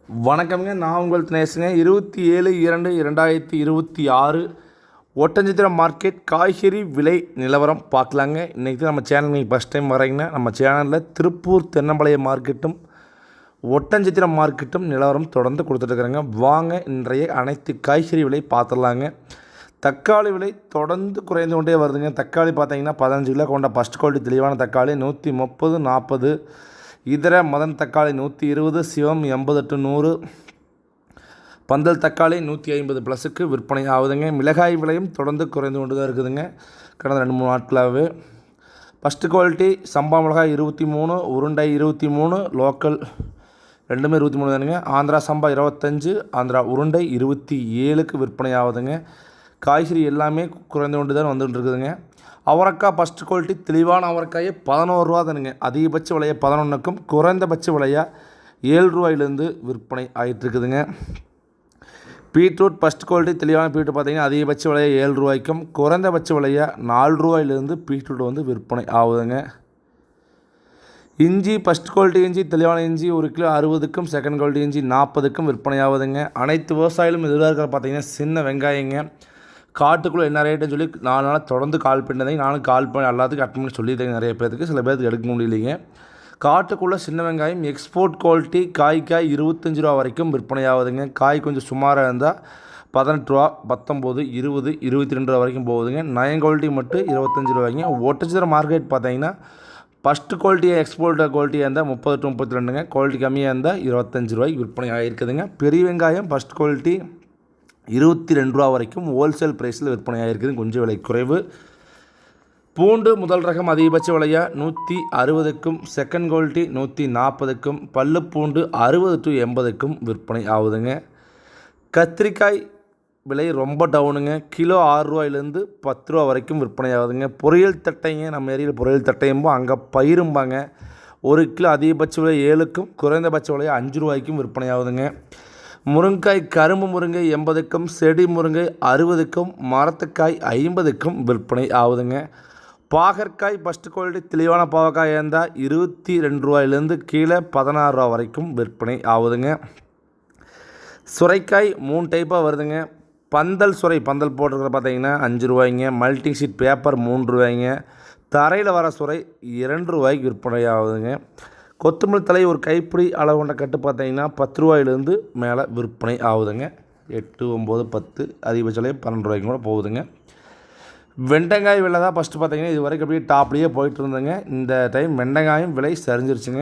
வணக்கம்ங்க. நான் உங்கள் தினேஷுங்க. 27/2/2026 ஒட்டன்சத்திரம் மார்க்கெட் காய்கறி விலை நிலவரம் பார்க்கலாங்க. இன்றைக்கி நம்ம சேனல் நீங்கள் ஃபஸ்ட் டைம் வரீங்கன்னா நம்ம சேனலில் திருப்பூர் தென்னம்பாளையம் மார்க்கெட்டும் ஒட்டன்சத்திரம் மார்க்கெட்டும் நிலவரம் தொடர்ந்து கொடுத்துட்ருக்குறேங்க. வாங்க இன்றைய அனைத்து காய்கறி விலை பார்த்துடலாங்க. தக்காளி விலை தொடர்ந்து குறைந்து கொண்டே வருதுங்க. தக்காளி பார்த்தீங்கன்னா 15 கிலோ கொண்ட ஃபஸ்ட் குவாலிட்டி தெளிவான தக்காளி 130, 40. இதர மதன் தக்காளி 120, சிவம் 80 to 100, பந்தல் தக்காளி 150 ப்ளஸுக்கு விற்பனை ஆகுதுங்க. மிளகாய் விலையும் தொடர்ந்து குறைந்து கொண்டு தான் இருக்குதுங்க கடந்த 2-3 நாட்களாகவே. ஃபஸ்ட்டு குவாலிட்டி சம்பா மிளகாய் 23, உருண்டை 23, லோக்கல் ரெண்டுமே 23 தானுங்க. ஆந்திரா சம்பா 25, ஆந்திரா உருண்டை 27க்கு விற்பனை ஆகுதுங்க. காய்கறி எல்லாமே குறைந்து கொண்டு தான் வந்துட்டு இருக்குதுங்க. அவரைக்காய் ஃபஸ்ட்டு குவாலிட்டி தெளிவான அவரைக்காயை 11 ரூபா தானுங்க. அதிகபட்ச விலையை 11க்கும் குறைந்தபட்ச விலையாக 7 ரூபாயிலேருந்து விற்பனை ஆகிட்டுருக்குதுங்க. பீட்ரூட் ஃபஸ்ட் குவாலிட்டி தெளிவான பீட்ரூட் பார்த்திங்கன்னா அதிகபட்ச விலையை 7 ரூபாய்க்கும் குறைந்தபட்ச விலையாக 4 ரூபாயிலேருந்து பீட்ரூட் வந்து விற்பனை ஆகுதுங்க. இஞ்சி ஃபஸ்ட் குவாலிட்டி இஞ்சி தெளிவான இஞ்சி 1 கிலோ 60க்கும், செகண்ட் குவாலிட்டி இஞ்சி 40க்கும் விற்பனை ஆகுதுங்க. அனைத்து விவசாயிகளும் இதில் இருக்கிற பார்த்திங்கன்னா சின்ன வெங்காயங்க. காட்டுக்குள்ளே என்ன ரேட்டுன்னு சொல்லி 4 நாளாக தொடர்ந்து கால் பண்ணியிருந்தேங்க. நானும் கால் பண்ணி எல்லாத்துக்கும் அட்டன் பண்ணி சொல்லியிருந்தேங்க. நிறைய பேருக்கு சில பேருக்கு எடுக்க முடியலைங்க. காட்டுக்குள்ளே சின்ன வெங்காயம் எக்ஸ்போர்ட் குவாலிட்டி காய் 25 ரூபா வரைக்கும் விற்பனை ஆகுதுங்க. காய் கொஞ்சம் சுமாராக இருந்தால் 18 ரூபா, 19, 20, 22 ரூபா வரைக்கும் போகுதுங்க. நயம் குவாலிட்டி மட்டும் 25 ரூபாய்ங்க. ஒட்டன்சத்திரம் மார்க்கெட் பார்த்தீங்கன்னா ஃபஸ்ட்டு குவாலிட்டியாக எக்ஸ்போர்ட் குவாலிட்டியாக இருந்தால் 30 to 32ங்க. குவாலிட்டி கம்மியாக இருந்தால் 25 ரூபாய்க்கு விற்பனை ஆகிருக்குதுங்க. பெரிய வெங்காயம் ஃபஸ்ட் குவாலிட்டி 22 ரூபா வரைக்கும் ஹோல்சேல் ப்ரைஸில் விற்பனை ஆகிருக்குது. கொஞ்சம் விலை குறைவு. பூண்டு முதல் ரகம் அதிகபட்ச விலையாக 160க்கும், செகண்ட் குவாலிட்டி 140க்கும், பல்லு பூண்டு 60 to 80க்கும் விற்பனை ஆகுதுங்க. கத்திரிக்காய் விலை ரொம்ப டவுனுங்க. கிலோ 6 ரூபாயிலேருந்து 10 ரூபா வரைக்கும் விற்பனை ஆகுதுங்க. பொரியல் தட்டைங்க, நம்ம ஏரியில் பொரியல் தட்டையும்போ அங்கே பயிரும்பாங்க. 1 கிலோ அதிகபட்ச விலை 7க்கும் குறைந்தபட்ச விலையை 5 ரூபாய்க்கும் விற்பனை ஆகுதுங்க. முருங்காய் கரும்பு முருங்கை 80க்கும், செடி முருங்கை 60க்கும், மரத்துக்காய் 50க்கும் விற்பனை ஆகுதுங்க. பாகற்காய் ஃபஸ்ட்டு குவாலிட்டி தெளிவான பாகற்காய் இருந்தால் 22 ரூபாயிலேருந்து கீழே 16 ரூபா வரைக்கும் விற்பனை ஆகுதுங்க. சுரைக்காய் 3 டைப்பாக வருதுங்க. பந்தல் சுரை பந்தல் போட்டிருக்கிற பார்த்தீங்கன்னா 5 ரூபாய்ங்க. மல்டி ஷீட் பேப்பர் 3 ரூபாய்ங்க. தரையில் வர சுரை 2 ரூபாய்க்கு விற்பனை ஆகுதுங்க. கொத்தமல்லி தலை ஒரு கைப்பிடி அளவு கொண்ட கட்டு பார்த்தீங்கன்னா 10 ரூபாயிலேருந்து மேலே விற்பனை ஆகுதுங்க. 8, 9, 10 அதிகபட்ச விலை 12 ரூபாய்க்கு கூட போகுதுங்க. வெண்டைக்காய் விலை தான் ஃபஸ்ட்டு பார்த்தீங்கன்னா இது வரைக்கும் அப்படியே டாப்லேயே போயிட்டு இருந்தேங்க. இந்த டைம் வெண்டைக்காயும் விலை சரிஞ்சிருச்சுங்க.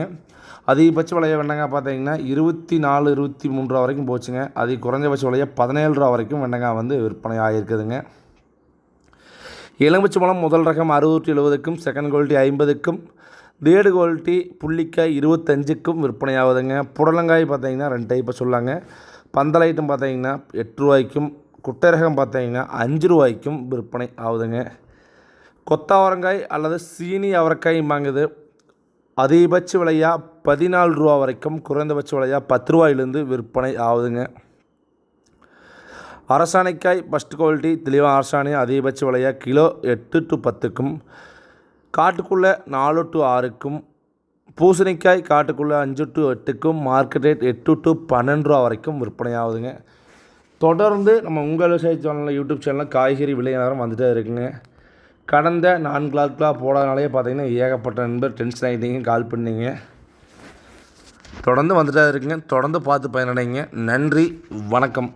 அதிகபட்ச விலையை வெண்டைக்காய் பார்த்தீங்கன்னா 24, 23 ரூபா வரைக்கும் போச்சுங்க. குறைஞ்சபட்ச விலையை 17 ரூபா வரைக்கும் வெண்டைக்காய் வந்து விற்பனை ஆகியிருக்குதுங்க. எலுமிச்சை பழம் முதல் ரகம் 60 to 70க்கும், செகண்ட் குவாலிட்டி 50க்கும், தேர்டு குவாலிட்டி புள்ளிக்காய் 25க்கும் விற்பனை ஆகுதுங்க. புடலங்காய் பார்த்தீங்கன்னா 2 டைப்பை சொல்லாங்க. பந்தல் ஐட்டம் பார்த்தீங்கன்னா 8 ரூபாய்க்கும், குட்டை ரகம் பார்த்தீங்கன்னா 5 ரூபாய்க்கும் விற்பனை ஆகுதுங்க. கொத்தாவரங்காய் அல்லது சீனி அவரைக்காய் வாங்குது. அதிகபட்ச விலையாக 14 ரூபா வரைக்கும், குறைந்தபட்ச விலையாக 10 ரூபாயிலேருந்து விற்பனை ஆகுதுங்க. அரசாணைக்காய் ஃபஸ்ட் குவாலிட்டி தெளிவாக அரசாணை அதிகபட்ச விலையாக கிலோ 8 to 10க்கும், காட்டுக்குள்ளே 4 to 6க்கும், பூசணிக்காய் காட்டுக்குள்ளே 5 to 8க்கும், மார்க்கெட் ரேட் 8 to 12 ரூபா வரைக்கும் விற்பனை ஆகுதுங்க. தொடர்ந்து நம்ம உங்கள் விவசாய சேனலில் யூடியூப் சேனலில் காய்கறி விலை நேரம் வந்துகிட்டே இருக்குங்க. கடந்த 4 நாட்களாக போடாதனாலே பார்த்தீங்கன்னா ஏகப்பட்ட நண்பர் டென்ஷன் ஆகிட்டீங்க, கால் பண்ணிங்க. தொடர்ந்து வந்துகிட்டே இருக்குங்க. தொடர்ந்து பார்த்து பயனடைங்க. நன்றி, வணக்கம்.